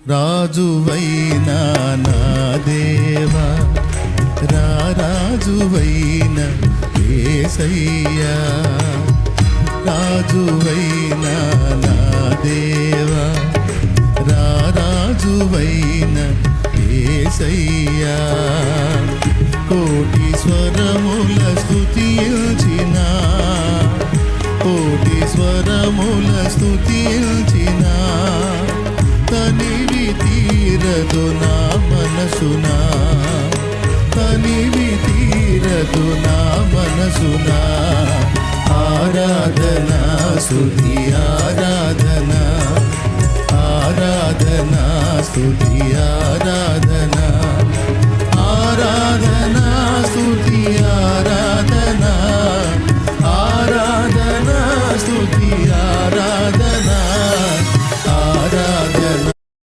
రాజువైన నా దేవా, రాజువైన యేసయ్యా, రాజువైన నా దేవా, రాజువైన యేసయ్యా. కోటి స్వరముల స్తుతించిన, కోటి స్వరముల స్తుతించిన, తనివి తీరదు నా మనసునా, తనివి తీరదు నా మనసునా. ఆరాధనా స్తుతి ఆరాధనా, ఆరాధనా స్తుతి ఆరాధనా.